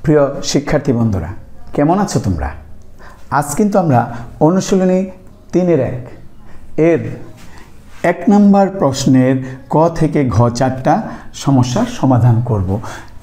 প্রিয় শিক্ষার্থী বন্ধুরা, কেমন আছো তোমরা? আজ কিন্তু আমরা অনুশীলনী 3-1 এর 1 নম্বর প্রশ্নের ক থেকে ঘ 4টা সমস্যার সমাধান করব।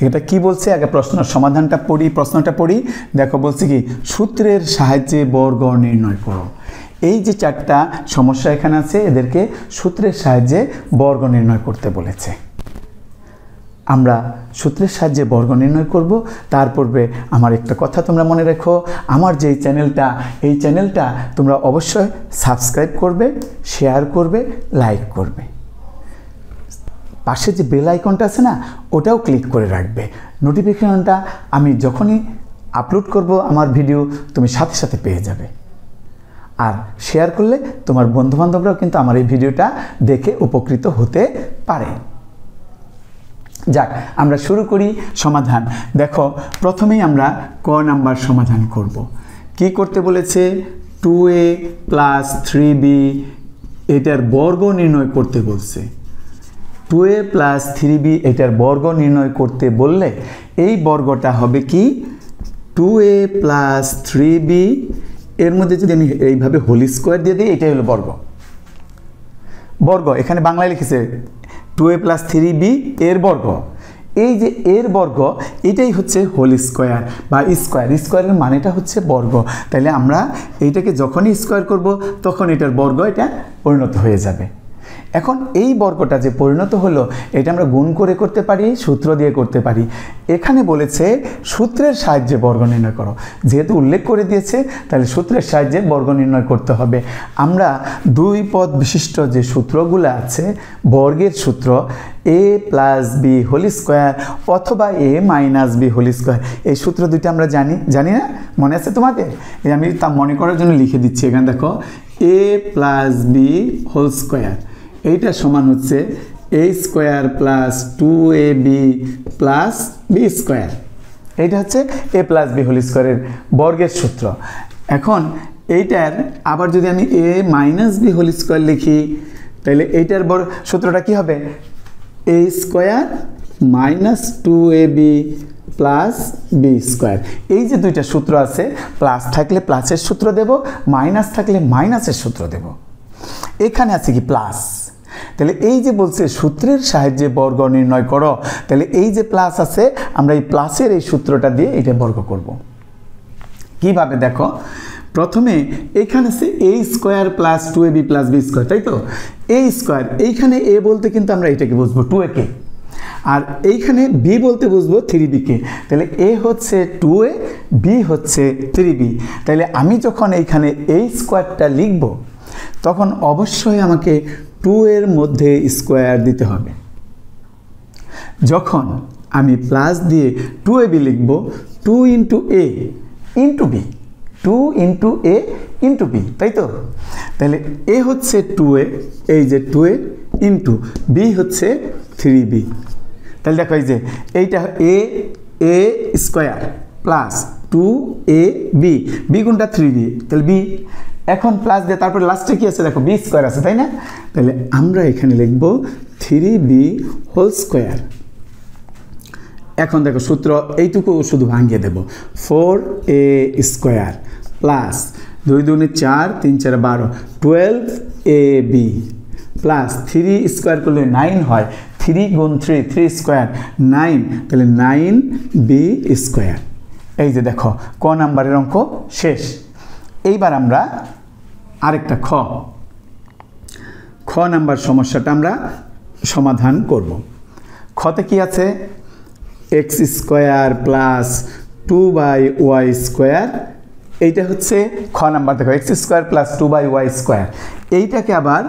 এটা কি বলছে? আগে প্রশ্নের সমাধানটা পড়ি, প্রশ্নটা পড়ি। দেখো বলছে কি, সূত্রের সাহায্যে বর্গ নির্ণয় করো। এই যে 4টা সমস্যা এখানে আছে, এদেরকে সূত্রের সাহায্যে বর্গ নির্ণয় করতে বলেছে। আমরা সূত্রের সাহায্যে বর্গ নির্ণয় করব। তার পূর্বে আমার একটা কথা তোমরা মনে রেখো, আমার যে এই চ্যানেলটা তোমরা অবশ্যই সাবস্ক্রাইব করবে, শেয়ার করবে, লাইক করবে। পাশে যে বেল আইকনটা আছে না, ওটাও ক্লিক করে রাখবে। নোটিফিকেশনটা আমি যখনই আপলোড করব আমার ভিডিও, তুমি সাথে সাথে পেয়ে যাবে। আর শেয়ার করলে তোমার বন্ধুবান্ধবরাও কিন্তু আমার এই ভিডিওটা দেখে উপকৃত হতে পারে। যাক, আমরা শুরু করি সমাধান। দেখো, প্রথমেই আমরা ক নাম্বার সমাধান করব। কি করতে বলেছে? 2a + 3b এটার বর্গ নির্ণয় করতে বলছে। 2a + 3b এটার বর্গ নির্ণয় করতে বললে এই বর্গটা হবে কি? 2a + 3b এর মধ্যে যদি আমি এইভাবে হোল স্কোয়ার দিয়ে দিই, এটাই হলো বর্গ। এখানে বাংলায় লিখেছে 2a + 3b এর বর্গ। এই যে এর বর্গ, এটাই হচ্ছে হোল স্কোয়ার বা স্কোয়ারের মানেটা হচ্ছে বর্গ। তাহলে আমরা এইটাকে যখনই স্কোয়ার করব তখন এটার বর্গ এটা পরিণত হয়ে যাবে। এখন এই বর্গটা যে পরিণত হলো, এটা আমরা গুণ করে করতে পারি, সূত্র দিয়ে করতে পারি। এখানে বলেছে সূত্রের সাহায্যে বর্গ নির্ণয় করো। যেহেতু উল্লেখ করে দিয়েছে, তাহলে সূত্রের সাহায্যে বর্গ নির্ণয় করতে হবে। আমরা 2 পদ বিশিষ্ট যে সূত্রগুলো আছে, বর্গের সূত্র a + b হোল স্কোয়ার অথবা a - b হোল স্কোয়ার, এই সূত্র দুইটা আমরা জানি না? মনে আছে তোমাদের? এই আমি তা মনে করার জন্য লিখে দিচ্ছি। এখানে দেখো, a + b হোল স্কোয়ার এইটা সমান হচ্ছে a² + 2ab + b স্কোয়ার। এইটা হচ্ছে a + b হোল স্কোয়ারের বর্গের সূত্র। এখন এইটার আবার যদি আমি a - b হোল স্কোয়ার লিখি, তাহলে এইটার সূত্রটা কি হবে? a² - 2ab + b square. এই যে দুইটা সূত্র আছে, প্লাস থাকলে প্লাসের সূত্র দেব, মাইনাস থাকলে মাইনাসের সূত্র দেব। এখানে আছে কি প্লাস। তাহলে এই যে বলছে সূত্রের সাহায্যে বর্গ নির্ণয় করো, তাহলে এই যে প্লাস আছে, আমরা এই প্লাসের এই সূত্রটা দিয়ে এটা বর্গ করব। কিভাবে? দেখো, প্রথমে এইখানে আছে a² + 2ab + b স্কোয়ার, তাই তো? a স্কোয়ার, এইখানে a বলতে কিন্তু আমরা এটাকে বুঝবো 2a কে, আর এইখানে b বলতে বুঝবো 3b কে। তাহলে a হচ্ছে 2a, b হচ্ছে 3b। তাহলে আমি যখন এইখানে a স্কোয়ারটা লিখব, তখন অবশ্যই আমাকে 2 এর মধ্যে স্কোয়ার দিতে হবে। যখন আমি প্লাস দিয়ে 2ab লিখব, 2 × a × b, 2 × a × b, তাই তো? তাহলে a হচ্ছে 2a, এই যে 2a, ইন্টু b হচ্ছে 3b। তাহলে দেখো, এই যে এইটা a square plus 2ab, b গুণটা 3b, তাহলে b। এখন প্লাস দিয়ে তারপরে লাস্টে কি আছে? দেখো, b স্কোয়ার আছে, তাই না? তাহলে আমরা এখানে লিখব 3b হোল স্কোয়ার। এখন দেখো, সূত্র এইটুকু শুধু ভাঙিয়ে দেব। 4a square plus 2 × 2 = 4, 3 × 4 = 12, 12ab plus 3 square করলে 9 হয়, 3 × 3, 3 স্কোয়ার 9, তাহলে 9b স্কোয়ার। এই যে দেখো, ক নাম্বারের অঙ্ক শেষ। এইবার আমরা আরেকটা খ নাম্বার সমস্যাটা আমরা সমাধান করব। খতে কি আছে? x² + 2y²। এইটা হচ্ছে খ নাম্বার। দেখো, x² + 2y²। এইটাকে আবার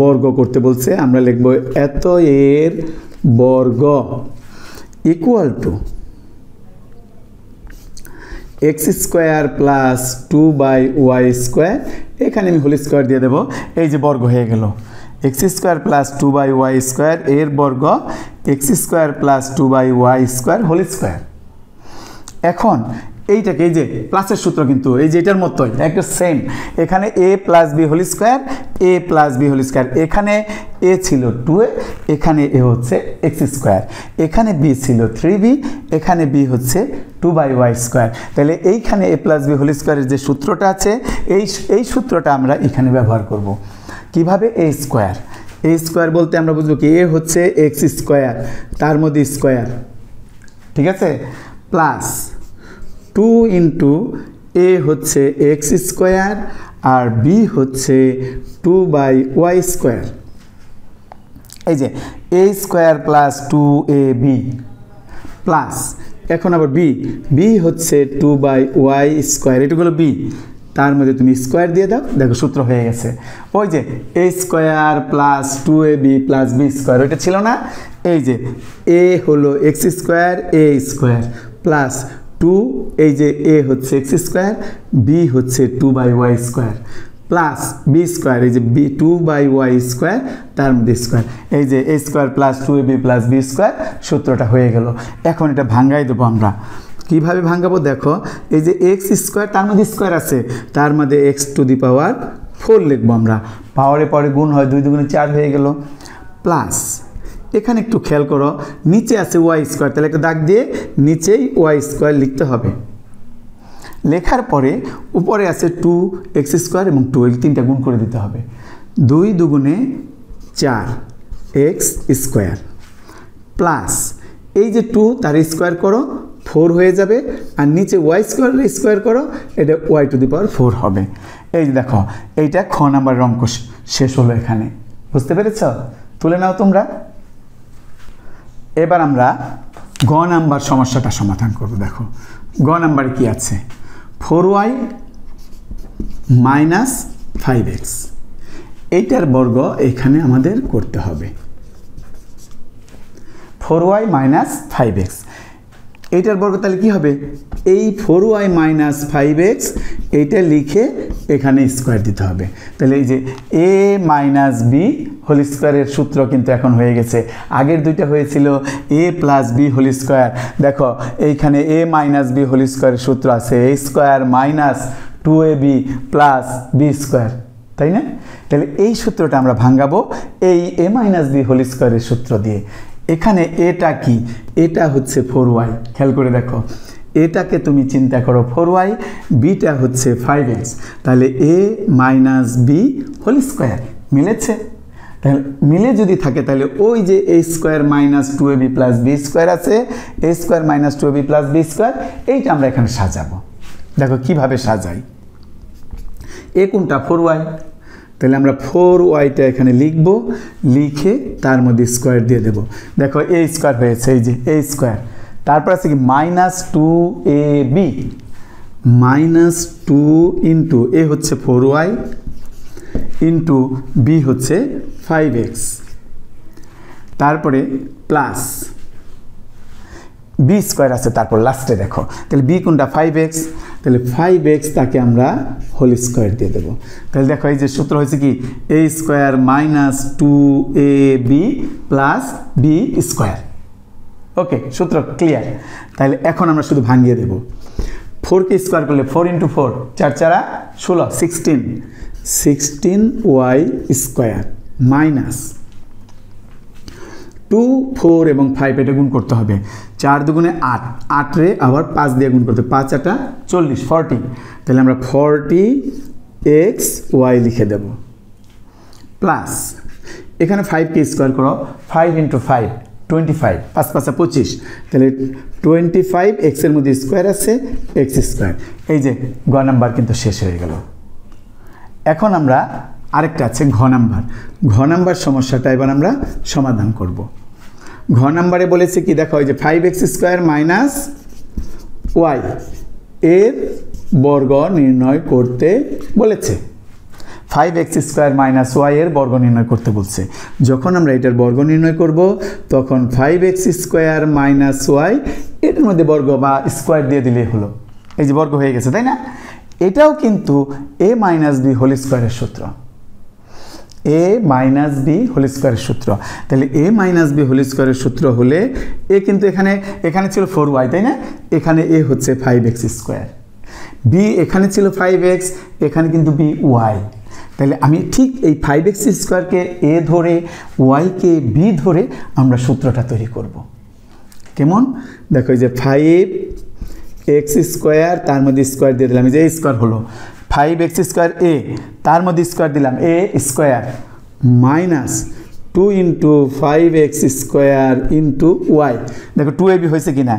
বর্গ করতে বলছে। আমরা লিখব এত এর বর্গ ইকুয়াল টু x² + 2y²। এখানে আমি হোল স্কোয়ার দিয়ে দেবো। এই যে বর্গ হয়ে গেল, x² + 2y² এর বর্গ x² + 2y² হোল স্কোয়ার। এখন এইটাকে, এই যে প্লাসের সূত্র কিন্তু এই যে এটার মতোই একটা সেম, এখানে a + b whole square, A plus B whole square, এখানে এ ছিল 2a, এখানে এ হচ্ছে এক্স স্কোয়ার, এখানে বি ছিল 3b, এখানে বি হচ্ছে 2/y স্কোয়ার। তাহলে এইখানে এ প্লাস বি হোল স্কোয়ারের যে সূত্রটা আছে এই সূত্রটা আমরা এখানে ব্যবহার করব। কিভাবে? এ স্কোয়ার, এ স্কোয়ার বলতে আমরা বুঝবো কি এ হচ্ছে এক্স স্কোয়ার, তার মধ্যে স্কোয়ার, ঠিক আছে, প্লাস 2 ইন্টু এ হচ্ছে এক্স স্কোয়ার আর বি হচ্ছে 2/y স্কোয়ার। এই যে A square plus 2ab plus এখন আবার বি হচ্ছে 2/y স্কোয়ার, এটা হলো বি, তার মধ্যে তুমি স্কোয়ার দিয়ে দাও, দেখো সূত্র হয়ে গেছে। ওই যে A square plus 2ab plus B square, ওইটা ছিল না? এই যে এ হলো X square A square plus 2, এই যে এ হচ্ছে এক্স স্কোয়ার, বি হচ্ছে 2/y square plus B square, এই যে বি 2/y স্কোয়ার, তার মধ্যে স্কোয়ার, এই যে A square plus 2ab plus B square, সূত্রটা হয়ে গেল। এখন এটা ভাঙ্গাই দেবো আমরা। কীভাবে ভাঙাবো? দেখো এই যে এক্স স্কোয়ার, তার মধ্যে স্কোয়ার আছে, তার মধ্যে x⁴ লিখবো আমরা, পাওয়ারে পরে গুণ হয়, 2 দুগুণে 4 হয়ে গেল, প্লাস এখানে একটু খেয়াল করো নিচে আছে ওয়াই স্কোয়ার, তাহলে একটা দাগ দিয়ে নিচেই ওয়াই স্কোয়ার লিখতে হবে। লেখার পরে উপরে আছে 2x স্কোয়ার এবং 2, এই 3টা গুণ করে দিতে হবে, 2 দুগুণে 4 x স্কোয়ার প্লাস এই যে 2 তার স্কোয়ার করো 4 হয়ে যাবে, আর নিচে ওয়াই স্কোয়ার করো, এটা y⁴ হবে। এই যে দেখো এইটা খ নাম্বার অঙ্ক শেষ হলো এখানে, বুঝতে পেরেছ? তুলে নাও তোমরা। এবার আমরা গ নাম্বার সমস্যাটা সমাধান করব। দেখো গ নাম্বারে কি আছে? 4y মাইনাস 5x, এইটার বর্গ এখানে আমাদের করতে হবে। 4y মাইনাস 5x, এইটার বর্গ তাহলে কি হবে? এই 4y মাইনাস 5x এইটা লিখে এখানে স্কোয়ার দিতে হবে। তাহলে এই যে a মাইনাস বি হোল স্কোয়ারের সূত্র কিন্তু এখন হয়ে গেছে। আগের দুইটা হয়েছিল a plus B whole square. দেখো এইখানে a মাইনাস বি হোল স্কোয়ারের সূত্র আছে a square minus 2ab plus B square, তাই না? তাহলে এই সূত্রটা আমরা ভাঙাবো এই a মাইনাস বি হোল স্কোয়ারের সূত্র দিয়ে। এখানে এটা কি? এটা হচ্ছে 4y, খেয়াল করে দেখো, এটাকে তুমি চিন্তা করো 4y, বিটা হচ্ছে 5x, তাহলে a minus B whole square মিলেছে। তাহলে মিলে যদি থাকে তাহলে ওই যে a square minus 2ab plus B square আছে, a square minus 2ab plus B square, এইটা আমরা এখানে সাজাবো। দেখো কিভাবে সাজাই। এ কোনটা? 4y, তাহলে আমরা 4yটা এখানে লিখব, লিখে তার মধ্যে স্কোয়ার দিয়ে দেব। দেখো a স্কোয়ার হয়েছে, এই যে a স্কোয়ার, তারপর আছে কি মাইনাস 2ab, মাইনাস 2 ইন্টু এ হচ্ছে 4y ইন্টু বি হচ্ছে 5x, তারপরে প্লাস বি স্কোয়ার আছে, তারপর লাস্টে দেখো তাহলে বি কোনটা? 5x, তাহলে 5x তাকে আমরা হোল স্কোয়ার দিয়ে দেবো। তাহলে দেখো এই যে সূত্র হয়েছে কি a square minus 2ab plus B square. Okay, সূত্র ক্লিয়ার। তাহলে এখন আমরা শুধু ভাঙিয়ে দেব। 4কে স্কোয়ার করলে 4 ইন্টু 4, 4 4 16, 16y স্কোয়ার মাইনাস 2, 4 এবং 5 এটা গুণ করতে হবে, 4 দুগুণে 8, 8 রে আবার 5 দিয়ে গুণ করতে, 5 8 40, 40, তাহলে আমরা 40xy লিখে দেব প্লাস এখানে 5কে স্কোয়ার করো, 5 ইন্টু 5 25, 5 5 25, তাহলে 25 x এর মধ্যে স্কোয়ার আছে x স্কোয়ার। এই যে গ নাম্বার কিন্তু শেষ হয়ে গেল। এখন আমরা আরেকটা আছে ঘ নাম্বার। ঘ নাম্বার সমস্যাটা এবার আমরা সমাধান করব। ঘ নাম্বারে বলেছে কি? দেখো এই যে 5x স্কোয়ার মাইনাস y এর বর্গ নির্ণয় করতে বলেছে। 5x স্কোয়ার মাইনাস y এর বর্গ নির্ণয় করতে বলছে। যখন আমরা এটার বর্গ নির্ণয় করব তখন 5x স্কোয়ার মাইনাস y এটার মধ্যে বর্গ বা স্কোয়ার দিয়ে দিলেই হলো, এই যে বর্গ হয়ে গেছে, তাই না? এটাও কিন্তু a মাইনাস বি হোল স্কোয়ারের সূত্র, a মাইনাস বি হোল স্কোয়ারের সূত্র। তাহলে a মাইনাস বি হোল স্কোয়ারের সূত্র হলে এ কিন্তু এখানে ছিল 4y, তাই না? এখানে a হচ্ছে 5x স্কোয়ার, b এখানে ছিল 5x, এখানে কিন্তু b y, তাহলে আমি ঠিক এই 5x স্কোয়ারকে এ ধরে ওয়াইকে বি ধরে আমরা সূত্রটা তৈরি করব। কেমন দেখো এই যে 5x স্কোয়ার তার মধ্যে স্কোয়ার দিয়ে দিলাম, এই যে স্কোয়ার হলো 5x স্কোয়ার এ, তার মধ্যে স্কোয়ার দিলাম A square minus 2 into 5x square into Y. দেখো 2ab হয়েছে কি না,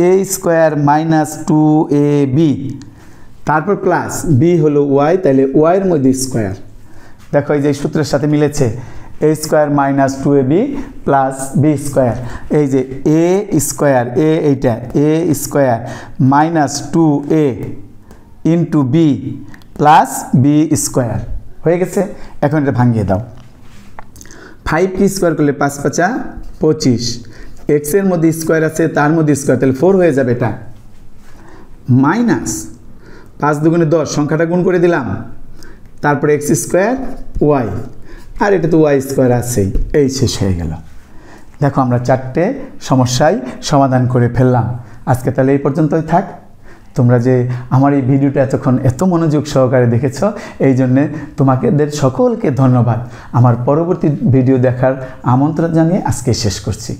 এ স্কোয়ার মাইনাস 2ab, তারপর প্লাস বি হলো ওয়াই, তাহলে ওয়াইয়ের মধ্যে স্কোয়ার। দেখো এই যে সূত্রের সাথে মিলেছে, A square minus 2ab plus B square. এই যে এ স্কোয়ার এ এইটা A square minus 2a into B plus B square হয়ে গেছে। এখন এটা ভাঙিয়ে দাও, 5 কি স্কোয়ার করলে 5 5 25, এক্সের মধ্যে স্কোয়ার আছে তার মধ্যে স্কোয়ার, তাহলে 4 হয়ে যাবে এটা, মাইনাস 5 দুগুণে 10 সংখ্যাটা গুণ করে দিলাম, তারপরে এক্স স্কোয়ার ওয়াই, আর এটা তো ওয়াই স্কোয়ার আছেই, এই শেষ হয়ে গেল। দেখো আমরা 4টে সমস্যায় সমাধান করে ফেললাম। আজকে তাহলে এই পর্যন্তই থাক। তোমরা যে আমার এই ভিডিওটা এতক্ষণ এত মনোযোগ সহকারে দেখেছ, এই জন্যে তোমাদের সকলকে ধন্যবাদ। আমার পরবর্তী ভিডিও দেখার আমন্ত্রণ জানিয়ে আজকে শেষ করছি।